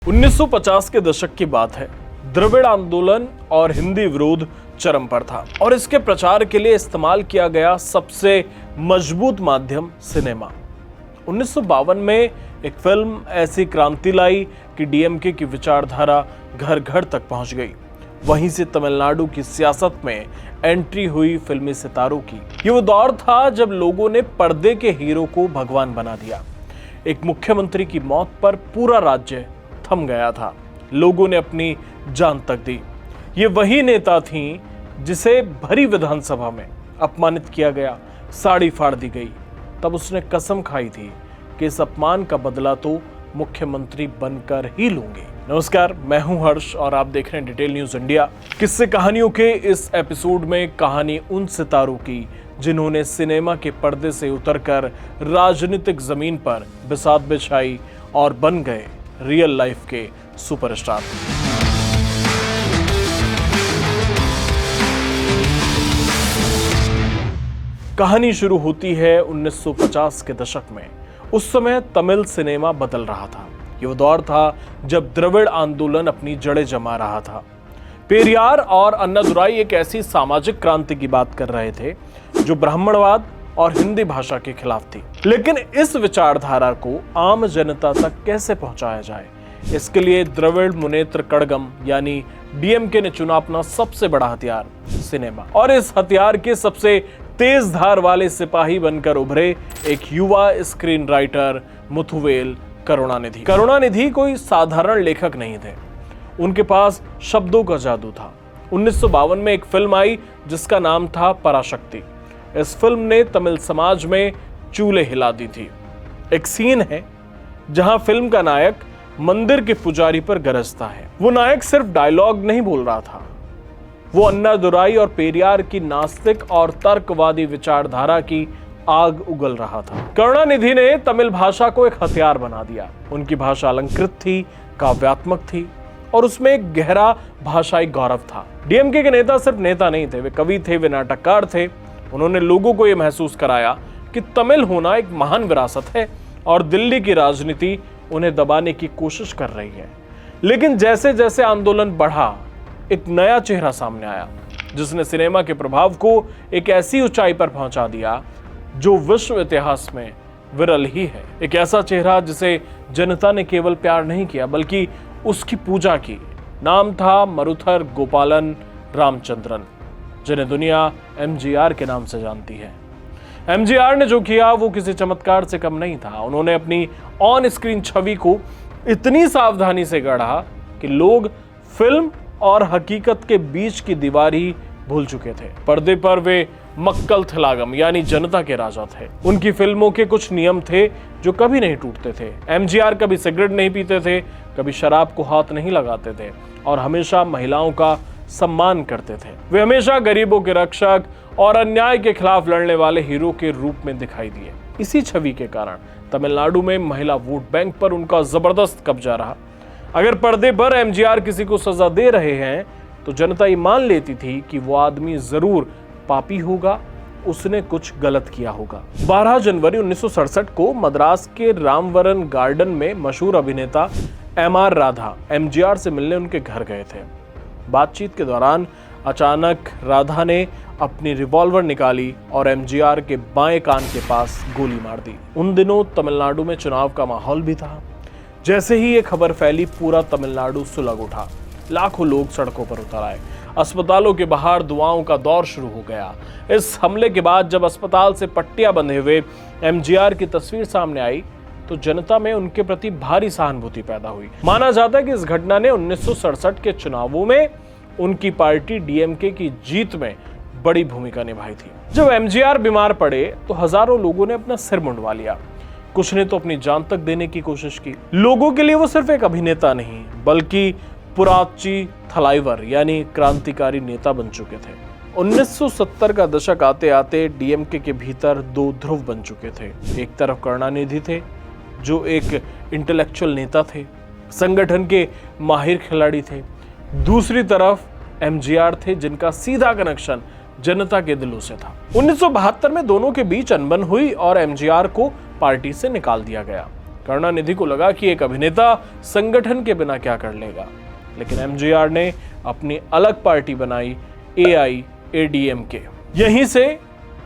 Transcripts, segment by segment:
1950 के दशक की बात है। द्रविड़ आंदोलन और हिंदी विरोध चरम पर था और इसके प्रचार के लिए इस्तेमाल किया गया सबसे मजबूत माध्यम सिनेमा। 1952 में एक फिल्म ऐसी क्रांति लाई कि डीएमके की विचारधारा घर घर तक पहुंच गई। वहीं से तमिलनाडु की सियासत में एंट्री हुई फिल्मी सितारों की। ये वो दौर था जब लोगों ने पर्दे के हीरो को भगवान बना दिया। एक मुख्यमंत्री की मौत पर पूरा राज्य थम गया था। लोगों ने अपनी जान तक दी। ये वही नेता थीं जिसे भरी विधानसभा में अपमानित किया गया, साड़ी फाड़ दी गई। तब उसने कसम खाई थी कि इस अपमान का बदला तो मुख्यमंत्री बनकर ही लूंगी। नमस्कार, मैं हूं हर्ष और आप देख रहे हैं डिटेल न्यूज इंडिया। किस्से कहानियों के इस एपिसोड में कहानी उन सितारों की जिन्होंने सिनेमा के पर्दे से उतरकर राजनीतिक जमीन पर बिसात बिछाई और बन गए रियल लाइफ के सुपरस्टार। कहानी शुरू होती है 1950 के दशक में। उस समय तमिल सिनेमा बदल रहा था। ये वो दौर था जब द्रविड़ आंदोलन अपनी जड़ें जमा रहा था। पेरियार और अन्नादुराई एक ऐसी सामाजिक क्रांति की बात कर रहे थे जो ब्राह्मणवाद और हिंदी भाषा के खिलाफ थी। लेकिन इस विचारधारा को आम जनता तक कैसे पहुंचाया जाए, इसके लिए द्रविड़ मुनेत्र कड़गम यानी डीएमके ने चुना अपना सबसे बड़ा हथियार, सिनेमा। और इस हथियार के सबसे तेज धार वाले सिपाही बनकर उभरे एक युवा स्क्रीन राइटर मुथुवेल करुणानिधि। करुणानिधि कोई साधारण लेखक नहीं थे। उनके पास शब्दों का जादू था। 1952 में एक फिल्म आई जिसका नाम था पराशक्ति। इस फिल्म ने तमिल समाज में चूल्हे हिला दी थी। एक सीन है जहां फिल्म का नायक मंदिर के पुजारी पर गरजता है। वो नायक सिर्फ डायलॉग नहीं बोल रहा था, वो अन्नादुराई और पेरियार की नास्तिक और तर्कवादी विचारधारा की आग उगल रहा था। करुणानिधि ने तमिल भाषा को एक हथियार बना दिया। उनकी भाषा अलंकृत थी, काव्यात्मक थी और उसमें एक गहरा भाषाई गौरव था। डीएमके के नेता सिर्फ नेता नहीं थे, वे कवि थे, वे नाटककार थे। उन्होंने लोगों को यह महसूस कराया कि तमिल होना एक महान विरासत है और दिल्ली की राजनीति उन्हें दबाने की कोशिश कर रही है। लेकिन जैसे जैसे आंदोलन बढ़ा, एक नया चेहरा सामने आया जिसने सिनेमा के प्रभाव को एक ऐसी ऊंचाई पर पहुंचा दिया जो विश्व इतिहास में विरल ही है। एक ऐसा चेहरा जिसे जनता ने केवल प्यार नहीं किया बल्कि उसकी पूजा की। नाम था मरुथर गोपालन रामचंद्रन, जिन्हें दुनिया एमजीआर के नाम से जानती है। एमजीआर ने जो किया वो किसी चमत्कार से कम नहीं था। उन्होंने अपनी ऑन स्क्रीन छवि को इतनी सावधानी से गढ़ा कि लोग फिल्म और हकीकत के बीच की दीवार ही भूल चुके थे। पर्दे पर वे मक्कल थलागम यानी जनता के राजा थे। उनकी फिल्मों के कुछ नियम थे जो कभी नहीं टूटते थे। एमजीआर कभी सिगरेट नहीं पीते थे, कभी शराब को हाथ नहीं लगाते थे और हमेशा महिलाओं का सम्मान करते थे। वे हमेशा गरीबों के रक्षक और अन्याय के खिलाफ लड़ने वाले हीरो के रूप में दिखाई दिए। इसी छवि के कारण तमिलनाडु में महिला वोट बैंक पर उनका जबरदस्त कब्जा रहा। अगर पर्दे पर एमजीआर किसी को सजा दे रहे हैं तो जनता ये मान लेती थी कि वो आदमी जरूर पापी होगा, उसने कुछ गलत किया होगा। 12 जनवरी 1967 को मद्रास के रामवरन गार्डन में मशहूर अभिनेता एमआर राधा एमजीआर से मिलने उनके घर गए थे। बातचीत के दौरान अचानक राधा ने अपनी रिवॉल्वर निकाली और एमजीआर के बाएं कान के पास गोली मार दी। उन दिनों तमिलनाडु में चुनाव का माहौल भी था। जैसे ही ये खबर फैली, पूरा तमिलनाडु सुलग उठा। लाखों लोग सड़कों पर उतर आए। अस्पतालों के बाहर दुआओं का दौर शुरू हो गया। इस हमले के बाद जब अस्पताल से पट्टियां बंधे हुए एमजीआर की तस्वीर सामने आई तो जनता में उनके प्रति भारी सहानुभूति पैदा हुई। माना जाता है कि इस घटना ने 1967 के चुनावों में उनकी पार्टी डीएमके की जीत में बड़ी भूमिका निभाई थी। जब एमजीआर बीमार पड़े तो हजारों लोगों ने अपना सिर मुंडवा लिया। कुछ ने तो अपनी जान तक देने की कोशिश की। लोगों के लिए वो सिर्फ एक अभिनेता नहीं बल्कि पुराची थलाइवर यानी क्रांतिकारी नेता बन चुके थे। 1970 का दशक आते आते डीएमके के भीतर दो ध्रुव बन चुके थे। एक तरफ करुणानिधि थे जो एक इंटेलेक्चुअल नेता थे, संगठन के माहिर खिलाड़ी थे। दूसरी तरफ एमजीआर थे जिनका सीधा कनेक्शन जनता के दिलों से था। 1972 में दोनों के बीच अनबन हुई और एमजीआर को पार्टी से निकाल दिया गया। करुणानिधि को लगा कि एक अभिनेता संगठन के बिना क्या कर लेगा, लेकिन एमजीआर ने अपनी अलग पार्टी बनाई, AIADMK। यहीं से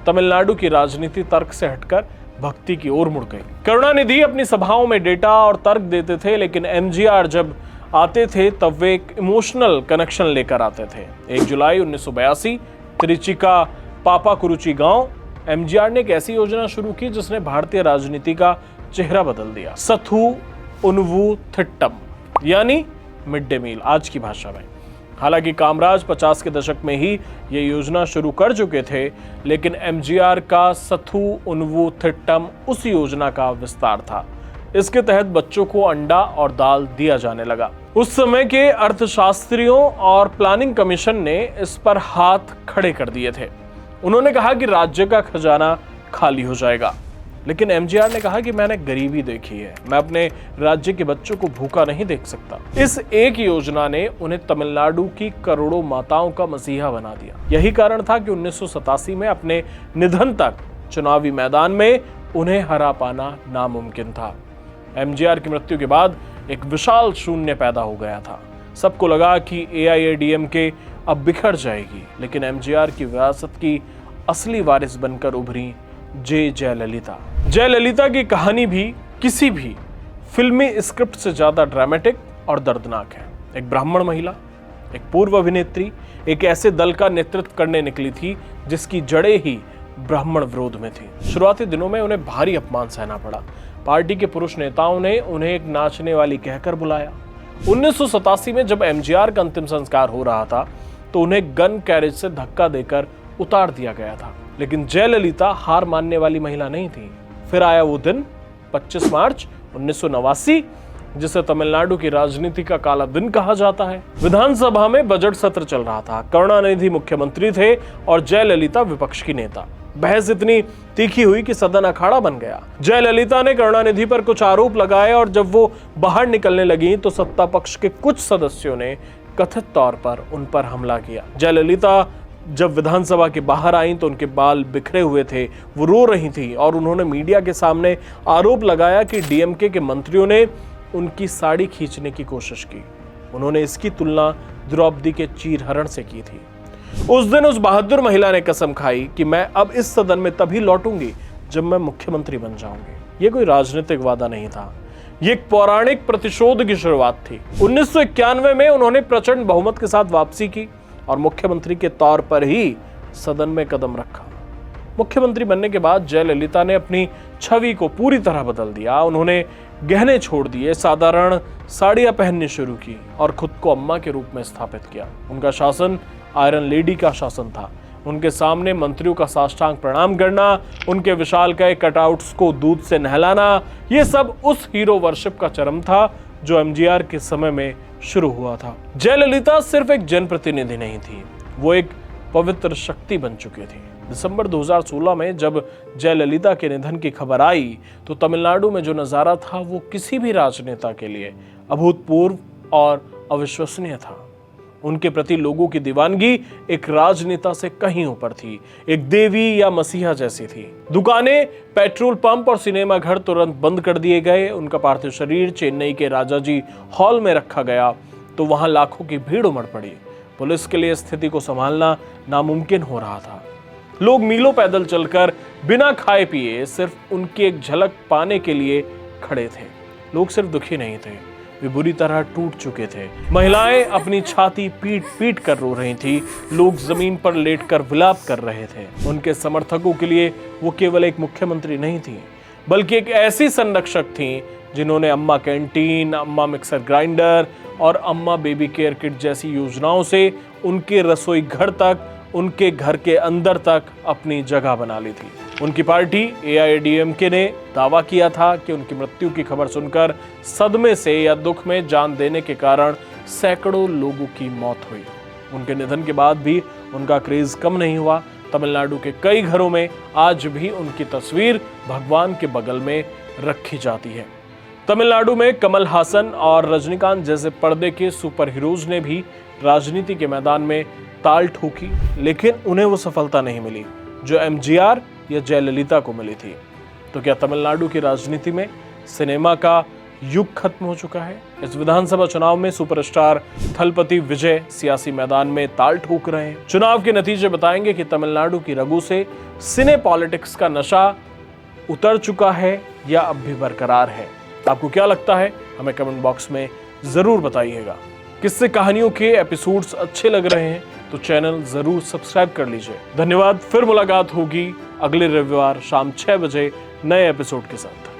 तमिलनाडु की राजनीति तर्क से हटकर भक्ति की ओर मुड़ गई। करुणानिधि अपनी सभाओं में डेटा और तर्क देते थे, लेकिन एमजीआर जब आते थे तब वे एक इमोशनल कनेक्शन लेकर आते थे। 1 जुलाई 1982 त्रिची का पापाकुरुची गांव, एमजीआर ने एक ऐसी योजना शुरू की जिसने भारतीय राजनीति का चेहरा बदल दिया। सथु उनवु थिट्टम यानी मिड डे मील आज की भाषा में। हालांकि कामराज 50 के दशक में ही ये योजना शुरू कर चुके थे, लेकिन एमजीआर का सथु उनवु थिट्टम उस योजना का विस्तार था। इसके तहत बच्चों को अंडा और दाल दिया जाने लगा। उस समय के अर्थशास्त्रियों और प्लानिंग कमीशन ने इस पर हाथ खड़े कर दिए थे। उन्होंने कहा कि राज्य का खजाना खाली हो जाएगा, लेकिन एमजीआर ने कहा कि मैंने गरीबी देखी है, मैं अपने राज्य के बच्चों को भूखा नहीं देख सकता। इस एक योजना ने उन्हें तमिलनाडु की करोड़ों माताओं का मसीहा बना दिया। यही कारण था कि 1987 में अपने निधन तक चुनावी मैदान में उन्हें हरा पाना नामुमकिन था। एमजीआर की मृत्यु के बाद एक विशाल शून्य पैदा हो गया था। सबको लगा कि AIADMK अब बिखर जाएगी, लेकिन एमजीआर की विरासत की असली वारिस बनकर उभरी जयललिता। जयललिता की कहानी भी किसी भी फिल्मी स्क्रिप्ट से ज्यादा ड्रामेटिक और दर्दनाक है। एक ब्राह्मण महिला, एक पूर्व अभिनेत्री, एक ऐसे दल का नेतृत्व करने निकली थी जिसकी जड़ें ही ब्राह्मण विरोध में थी। शुरुआती दिनों में उन्हें भारी अपमान सहना पड़ा। पार्टी के पुरुष नेताओं ने उन्हें एक नाचने वाली कहकर बुलाया। 1987 में जब एमजीआर का अंतिम संस्कार हो रहा था तो उन्हें गन कैरेज से धक्का देकर उतार दिया गया था, लेकिन जयललिता हार मानने वाली महिला नहीं थी। फिर आया वो दिन 25 मार्च 1989, जिसे तमिलनाडु की राजनीति का काला दिन कहा जाता है। विधानसभा में बजट सत्र चल रहा था। करुणानिधि मुख्यमंत्री थे और जयललिता विपक्ष की नेता। बहस इतनी तीखी हुई कि सदन अखाड़ा बन गया। जयललिता ने करुणानिधि पर कुछ आरोप लगाए और जब वो बाहर निकलने लगी तो सत्ता पक्ष के कुछ सदस्यों ने कथित तौर पर उन पर हमला किया। जयललिता जब विधानसभा के बाहर आई तो उनके बाल बिखरे हुए थे, वो रो रही थी और उन्होंने मीडिया के सामने आरोप लगाया कि डीएमके के मंत्रियों ने उनकी साड़ी खींचने की कोशिश की। उन्होंने इसकी तुलना द्रौपदी के चीरहरण से की थी। उस दिन उस बहादुर महिला ने कसम खाई कि मैं अब इस सदन में तभी लौटूंगी जब मैं मुख्यमंत्री बन जाऊंगी। ये कोई राजनीतिक वादा नहीं था, ये एक पौराणिक प्रतिशोध की शुरुआत थी। 1991 में उन्होंने प्रचंड बहुमत के साथ वापसी की और मुख्यमंत्री के तौर पर ही सदन में कदम रखा। मुख्यमंत्री बनने के बाद जयललिता ने अपनी छवि को पूरी तरह बदल दिया। उन्होंने गहने छोड़ दिए, साधारण साड़ियां पहननी शुरू की और खुद को अम्मा के रूप में स्थापित किया। उनका शासन आयरन लेडी का शासन था। उनके सामने मंत्रियों का साष्टांग प्रणाम करना, उनके विशालकाय कटआउट्स को दूध से नहलाना, ये सब उस हीरो वर्शिप का चरम था जो एमजीआर के समय में शुरू हुआ था। जयललिता सिर्फ एक जनप्रतिनिधि नहीं थी, वो एक पवित्र शक्ति बन चुकी थी। दिसंबर 2016 में जब जयललिता के निधन की खबर आई तो तमिलनाडु में जो नजारा था वो किसी भी राजनेता के लिए अभूतपूर्व और अविश्वसनीय था। उनके प्रति लोगों की दीवानगी एक राजनेता से कहीं ऊपर थी, एक देवी या मसीहा जैसी थी। दुकानें, पेट्रोल पंप और सिनेमा घर तुरंत बंद कर दिए गए। उनका पार्थिव शरीर चेन्नई के राजाजी हॉल में रखा गया तो वहां लाखों की भीड़ उमड़ पड़ी। पुलिस के लिए स्थिति को संभालना नामुमकिन हो रहा था। लोग मीलों पैदल चलकर बिना खाए पिए सिर्फ उनकी एक झलक पाने के लिए खड़े थे। लोग सिर्फ दुखी नहीं थे, वे बुरी तरह टूट चुके थे। महिलाएं अपनी छाती पीट पीट कर रो रही थी। लोग जमीन पर लेटकर विलाप कर रहे थे। उनके समर्थकों के लिए वो केवल एक मुख्यमंत्री नहीं थी, बल्कि एक ऐसी संरक्षक थी जिन्होंने अम्मा कैंटीन, अम्मा मिक्सर ग्राइंडर और अम्मा बेबी केयर किट जैसी योजनाओं से उनके रसोई घर तक, उनके घर के अंदर तक अपनी जगह बना ली थी। उनकी पार्टी AIADMK ने दावा किया था कि उनकी मृत्यु की खबर सुनकर सदमे से या दुख में जान देने के कारण सैकड़ों लोगों की मौत हुई। उनके निधन के बाद भी उनका क्रेज कम नहीं हुआ। तमिलनाडु के कई घरों में आज भी उनकी तस्वीर भगवान के बगल में रखी जाती है। तमिलनाडु में कमल हासन और रजनीकांत जैसे पर्दे के सुपर हीरोज ने भी राजनीति के मैदान में ताल ठोकी, लेकिन उन्हें वो सफलता नहीं मिली जो एमजीआर या जयललिता को मिली थी। तो क्या तमिलनाडु की राजनीति में सिनेमा का युग खत्म हो चुका है। इस विधानसभा चुनाव में सुपरस्टार थलपति विजय सियासी मैदान में ताल ठोक रहे हैं। चुनाव के नतीजे बताएंगे कि तमिलनाडु की रगू से सिने पॉलिटिक्स का नशा उतर चुका है या अब भी बरकरार है। आपको क्या लगता है, हमें कमेंट बॉक्स में जरूर बताइएगा। किससे कहानियों के एपिसोड्स अच्छे लग रहे हैं तो चैनल जरूर सब्सक्राइब कर लीजिए। धन्यवाद। फिर मुलाकात होगी अगले रविवार शाम 6 बजे नए एपिसोड के साथ।